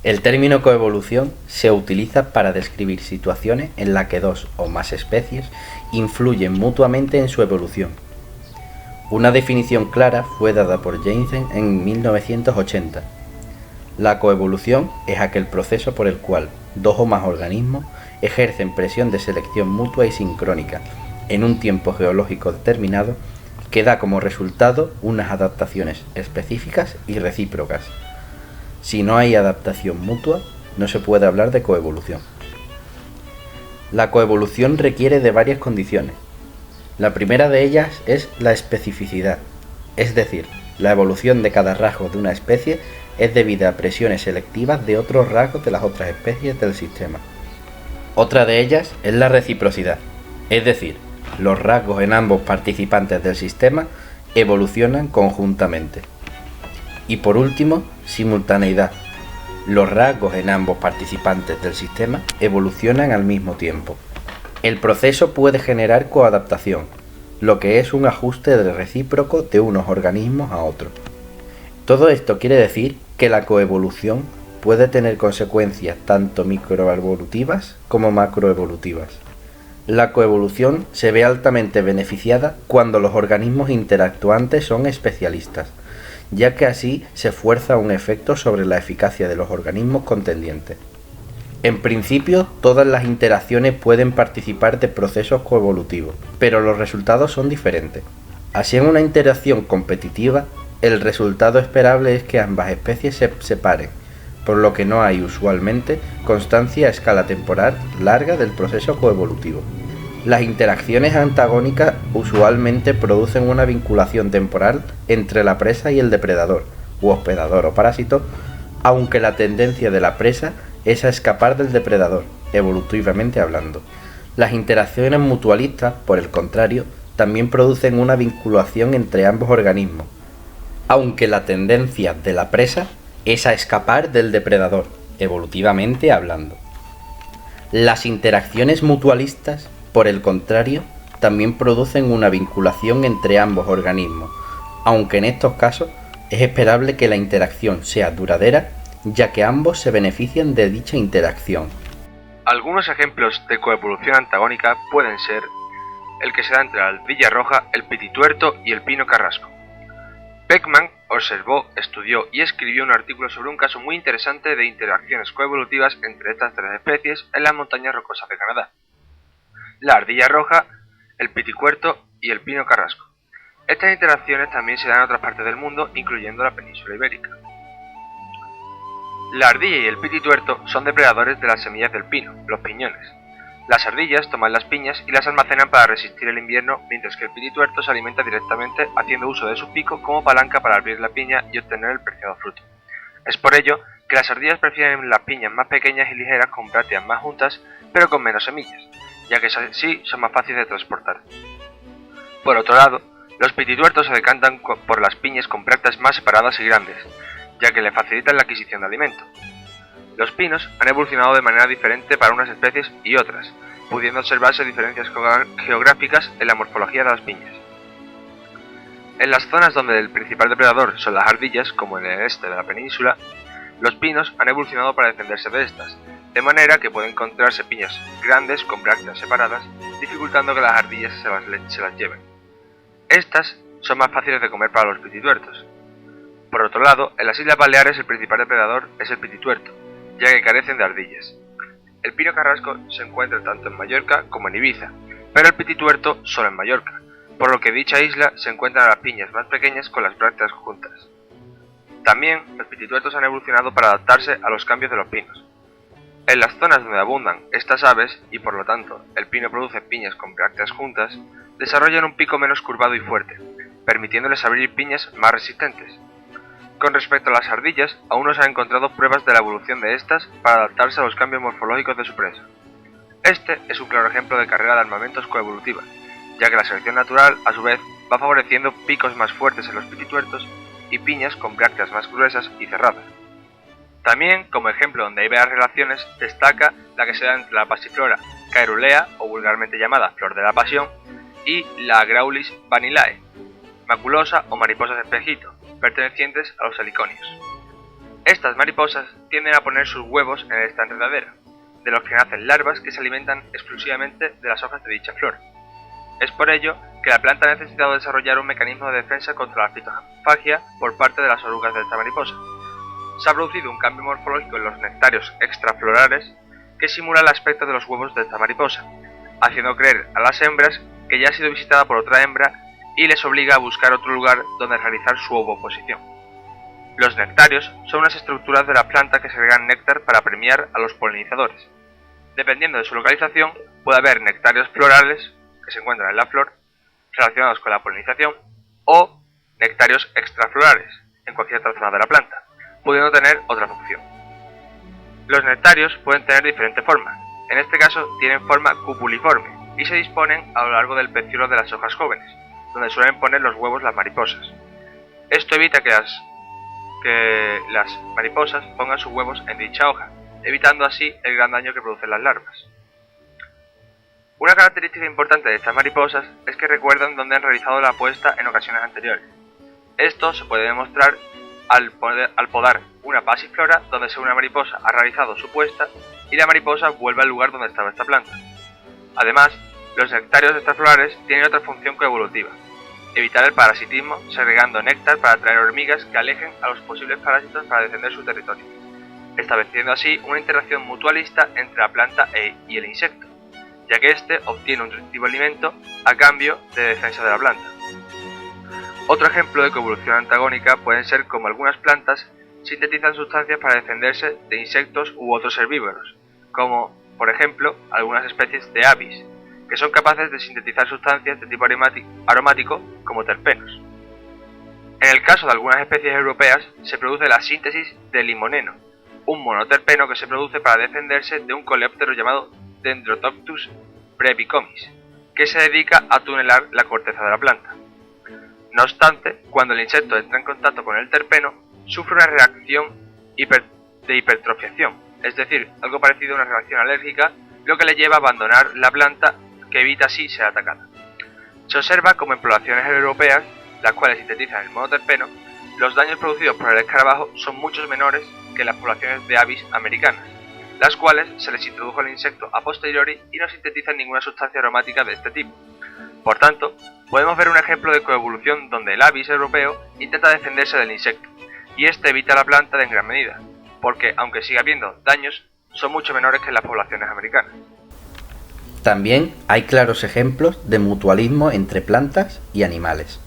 El término coevolución se utiliza para describir situaciones en las que dos o más especies influyen mutuamente en su evolución. Una definición clara fue dada por Jensen en 1980. La coevolución es aquel proceso por el cual dos o más organismos ejercen presión de selección mutua y sincrónica en un tiempo geológico determinado que da como resultado unas adaptaciones específicas y recíprocas. Si no hay adaptación mutua, no se puede hablar de coevolución. La coevolución requiere de varias condiciones. La primera de ellas es la especificidad, es decir, la evolución de cada rasgo de una especie es debida a presiones selectivas de otros rasgos de las otras especies del sistema. Otra de ellas es la reciprocidad, es decir, los rasgos en ambos participantes del sistema evolucionan conjuntamente. Y por último, simultaneidad. Los rasgos en ambos participantes del sistema evolucionan al mismo tiempo. El proceso puede generar coadaptación, lo que es un ajuste recíproco de unos organismos a otros. Todo esto quiere decir que la coevolución puede tener consecuencias tanto microevolutivas como macroevolutivas. La coevolución se ve altamente beneficiada cuando los organismos interactuantes son especialistas, ya que así se fuerza un efecto sobre la eficacia de los organismos contendientes. En principio, todas las interacciones pueden participar de procesos coevolutivos, pero los resultados son diferentes. Así, en una interacción competitiva, el resultado esperable es que ambas especies se separen, por lo que no hay usualmente constancia a escala temporal larga del proceso coevolutivo. Las interacciones antagónicas usualmente producen una vinculación temporal entre la presa y el depredador, u hospedador o parásito, aunque la tendencia de la presa es a escapar del depredador, evolutivamente hablando. Las interacciones mutualistas, por el contrario, también producen una vinculación entre ambos organismos, aunque la tendencia de la presa es a escapar del depredador, evolutivamente hablando. Las interacciones mutualistas, por el contrario, también producen una vinculación entre ambos organismos, aunque en estos casos es esperable que la interacción sea duradera, ya que ambos se benefician de dicha interacción. Algunos ejemplos de coevolución antagónica pueden ser el que se da entre la ardilla roja, el pitituerto y el pino carrasco. Beckman observó, estudió y escribió un artículo sobre un caso muy interesante de interacciones coevolutivas entre estas tres especies en las montañas rocosas de Canadá: la ardilla roja, el piticuerto y el pino carrasco. Estas interacciones también se dan en otras partes del mundo, incluyendo la península ibérica. La ardilla y el pitituerto son depredadores de las semillas del pino, los piñones. Las ardillas toman las piñas y las almacenan para resistir el invierno, mientras que el pitituerto se alimenta directamente haciendo uso de su pico como palanca para abrir la piña y obtener el preciado fruto. Es por ello que las ardillas prefieren las piñas más pequeñas y ligeras con brácteas más juntas, pero con menos semillas, ya que así son más fáciles de transportar. Por otro lado, los pitituertos se decantan por las piñas con brácteas más separadas y grandes, ya que le facilitan la adquisición de alimento. Los pinos han evolucionado de manera diferente para unas especies y otras, pudiendo observarse diferencias geográficas en la morfología de las piñas. En las zonas donde el principal depredador son las ardillas, como en el este de la península, los pinos han evolucionado para defenderse de estas, de manera que pueden encontrarse piñas grandes con brácteas separadas, dificultando que las ardillas se las lleven. Estas son más fáciles de comer para los pitituertos. Por otro lado, en las Islas Baleares el principal depredador es el pitituerto, ya que carecen de ardillas. El pino carrasco se encuentra tanto en Mallorca como en Ibiza, pero el pitituerto solo en Mallorca, por lo que en dicha isla se encuentran las piñas más pequeñas con las brácteas juntas. También los pitituertos han evolucionado para adaptarse a los cambios de los pinos. En las zonas donde abundan estas aves, y por lo tanto el pino produce piñas con brácteas juntas, desarrollan un pico menos curvado y fuerte, permitiéndoles abrir piñas más resistentes. Con respecto a las ardillas, aún no se han encontrado pruebas de la evolución de estas para adaptarse a los cambios morfológicos de su presa. Este es un claro ejemplo de carrera de armamentos coevolutiva, ya que la selección natural, a su vez, va favoreciendo picos más fuertes en los pitituertos y piñas con brácteas más gruesas y cerradas. También, como ejemplo donde hay varias relaciones, destaca la que se da entre la pasiflora caerulea, o vulgarmente llamada flor de la pasión, y la Graulis vanillae, maculosa o mariposa de espejito, pertenecientes a los heliconios. Estas mariposas tienden a poner sus huevos en esta enredadera, de los que nacen larvas que se alimentan exclusivamente de las hojas de dicha flor. Es por ello que la planta ha necesitado desarrollar un mecanismo de defensa contra la fitofagia por parte de las orugas de esta mariposa. Se ha producido un cambio morfológico en los nectarios extraflorales que simula el aspecto de los huevos de esta mariposa, haciendo creer a las hembras que ya ha sido visitada por otra hembra y les obliga a buscar otro lugar donde realizar su ovoposición. Los nectarios son unas estructuras de la planta que segregan néctar para premiar a los polinizadores. Dependiendo de su localización, puede haber nectarios florales, que se encuentran en la flor, relacionados con la polinización, o nectarios extraflorales, en cualquier otra zona de la planta, pudiendo tener otra función. Los nectarios pueden tener diferentes formas, en este caso tienen forma cupuliforme, y se disponen a lo largo del pecíolo de las hojas jóvenes, donde suelen poner los huevos las mariposas. Esto evita que las mariposas pongan sus huevos en dicha hoja, evitando así el gran daño que producen las larvas. Una característica importante de estas mariposas es que recuerdan dónde han realizado la puesta en ocasiones anteriores. Esto se puede demostrar al podar una pasiflora donde una mariposa ha realizado su puesta y la mariposa vuelve al lugar donde estaba esta planta. Además, los nectarios extraflorales tienen otra función coevolutiva: evitar el parasitismo segregando néctar para atraer hormigas que alejen a los posibles parásitos para defender su territorio, estableciendo así una interacción mutualista entre la planta y el insecto, ya que éste obtiene un nutritivo alimento a cambio de defensa de la planta. Otro ejemplo de coevolución antagónica pueden ser como algunas plantas sintetizan sustancias para defenderse de insectos u otros herbívoros, como, por ejemplo, algunas especies de avis, que son capaces de sintetizar sustancias de tipo aromático como terpenos. En el caso de algunas especies europeas se produce la síntesis de limoneno, un monoterpeno que se produce para defenderse de un coleóptero llamado Dendrotoctus brevicomis, que se dedica a tunelar la corteza de la planta. No obstante, cuando el insecto entra en contacto con el terpeno, sufre una reacción de hipertrofiación, es decir, algo parecido a una reacción alérgica, lo que le lleva a abandonar la planta, que evita así ser atacada. Se observa como en poblaciones europeas, las cuales sintetizan el monoterpeno, los daños producidos por el escarabajo son mucho menores que en las poblaciones de avis americanas, las cuales se les introdujo el insecto a posteriori y no sintetizan ninguna sustancia aromática de este tipo. Por tanto, podemos ver un ejemplo de coevolución donde el avis europeo intenta defenderse del insecto, y este evita la planta en gran medida, porque aunque siga habiendo daños, son mucho menores que en las poblaciones americanas. También hay claros ejemplos de mutualismo entre plantas y animales.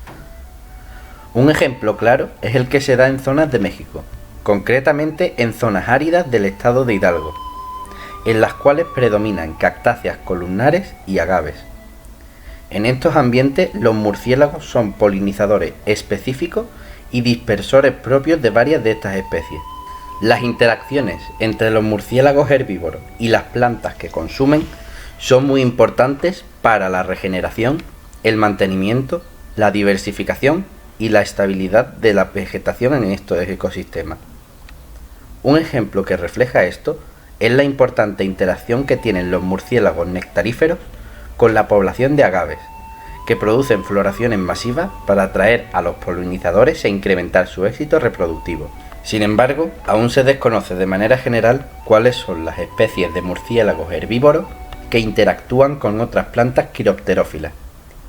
Un ejemplo claro es el que se da en zonas de México, concretamente en zonas áridas del estado de Hidalgo, en las cuales predominan cactáceas columnares y agaves. En estos ambientes los murciélagos son polinizadores específicos y dispersores propios de varias de estas especies. Las interacciones entre los murciélagos herbívoros y las plantas que consumen son muy importantes para la regeneración, el mantenimiento, la diversificación y la estabilidad de la vegetación en estos ecosistemas. Un ejemplo que refleja esto es la importante interacción que tienen los murciélagos nectaríferos con la población de agaves, que producen floraciones masivas para atraer a los polinizadores e incrementar su éxito reproductivo. Sin embargo, aún se desconoce de manera general cuáles son las especies de murciélagos herbívoros que interactúan con otras plantas quiropterófilas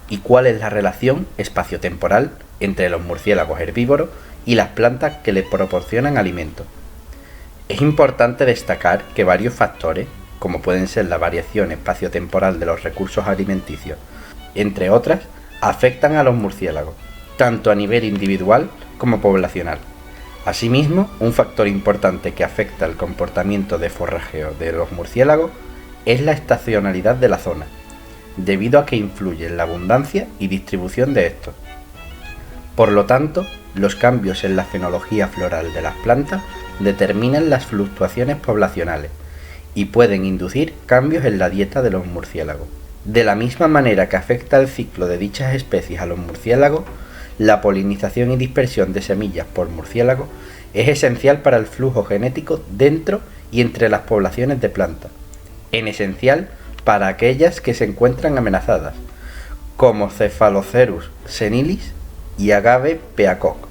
y cuál es la relación espaciotemporal entre los murciélagos herbívoros y las plantas que les proporcionan alimento. Es importante destacar que varios factores, como pueden ser la variación espaciotemporal de los recursos alimenticios, entre otras, afectan a los murciélagos, tanto a nivel individual como poblacional. Asimismo, un factor importante que afecta el comportamiento de forrajeo de los murciélagos es la estacionalidad de la zona, debido a que influye en la abundancia y distribución de estos. Por lo tanto, los cambios en la fenología floral de las plantas determinan las fluctuaciones poblacionales y pueden inducir cambios en la dieta de los murciélagos. De la misma manera que afecta el ciclo de dichas especies a los murciélagos, la polinización y dispersión de semillas por murciélagos es esencial para el flujo genético dentro y entre las poblaciones de plantas, en esencial para aquellas que se encuentran amenazadas, como Cephalocerus senilis y Agave peacock.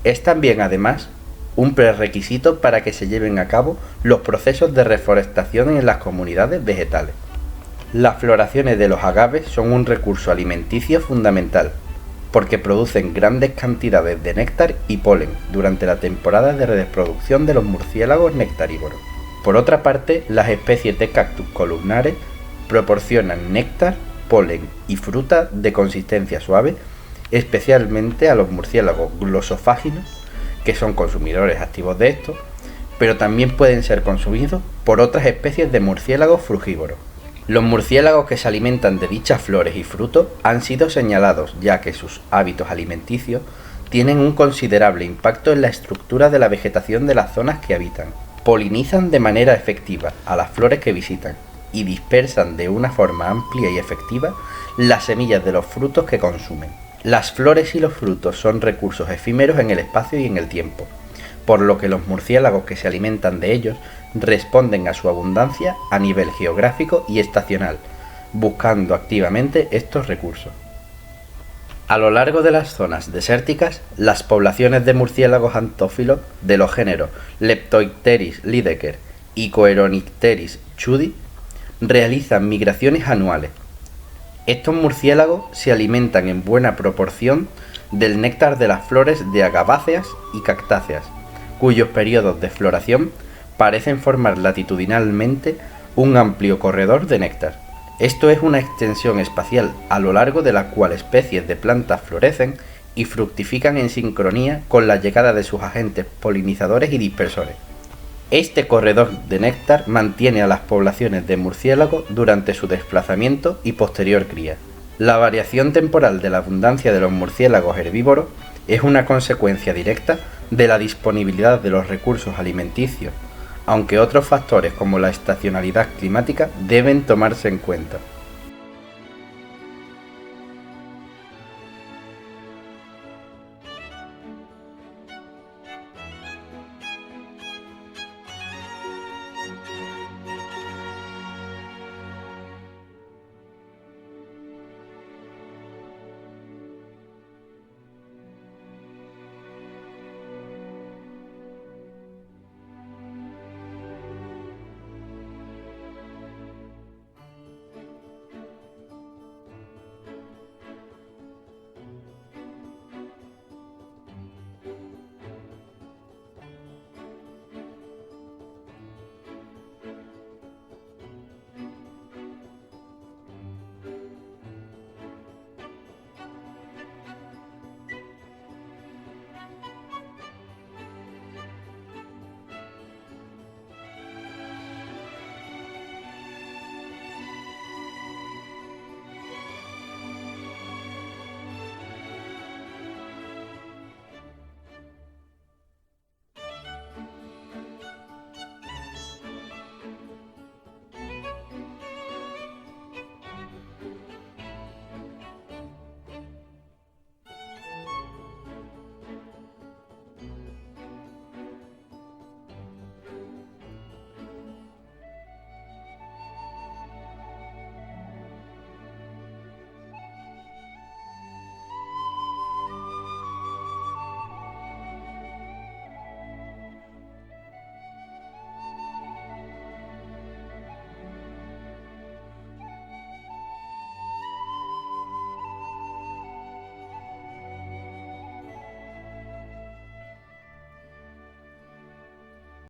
Es también, además, un prerequisito para que se lleven a cabo los procesos de reforestación en las comunidades vegetales. Las floraciones de los agaves son un recurso alimenticio fundamental, porque producen grandes cantidades de néctar y polen durante la temporada de reproducción de los murciélagos nectarívoros. Por otra parte, las especies de cactus columnares proporcionan néctar, polen y fruta de consistencia suave, especialmente a los murciélagos glosofáginos, que son consumidores activos de estos, pero también pueden ser consumidos por otras especies de murciélagos frugívoros. Los murciélagos que se alimentan de dichas flores y frutos han sido señalados, ya que sus hábitos alimenticios tienen un considerable impacto en la estructura de la vegetación de las zonas que habitan. Polinizan de manera efectiva a las flores que visitan y dispersan de una forma amplia y efectiva las semillas de los frutos que consumen. Las flores y los frutos son recursos efímeros en el espacio y en el tiempo, por lo que los murciélagos que se alimentan de ellos responden a su abundancia a nivel geográfico y estacional, buscando activamente estos recursos. A lo largo de las zonas desérticas, las poblaciones de murciélagos antófilos de los géneros Leptoicteris lydekker y Coeronicteris chudi realizan migraciones anuales. Estos murciélagos se alimentan en buena proporción del néctar de las flores de agaváceas y cactáceas, cuyos periodos de floración parecen formar latitudinalmente un amplio corredor de néctar. Esto es una extensión espacial a lo largo de la cual especies de plantas florecen y fructifican en sincronía con la llegada de sus agentes polinizadores y dispersores. Este corredor de néctar mantiene a las poblaciones de murciélagos durante su desplazamiento y posterior cría. La variación temporal de la abundancia de los murciélagos herbívoros es una consecuencia directa de la disponibilidad de los recursos alimenticios, aunque otros factores como la estacionalidad climática deben tomarse en cuenta.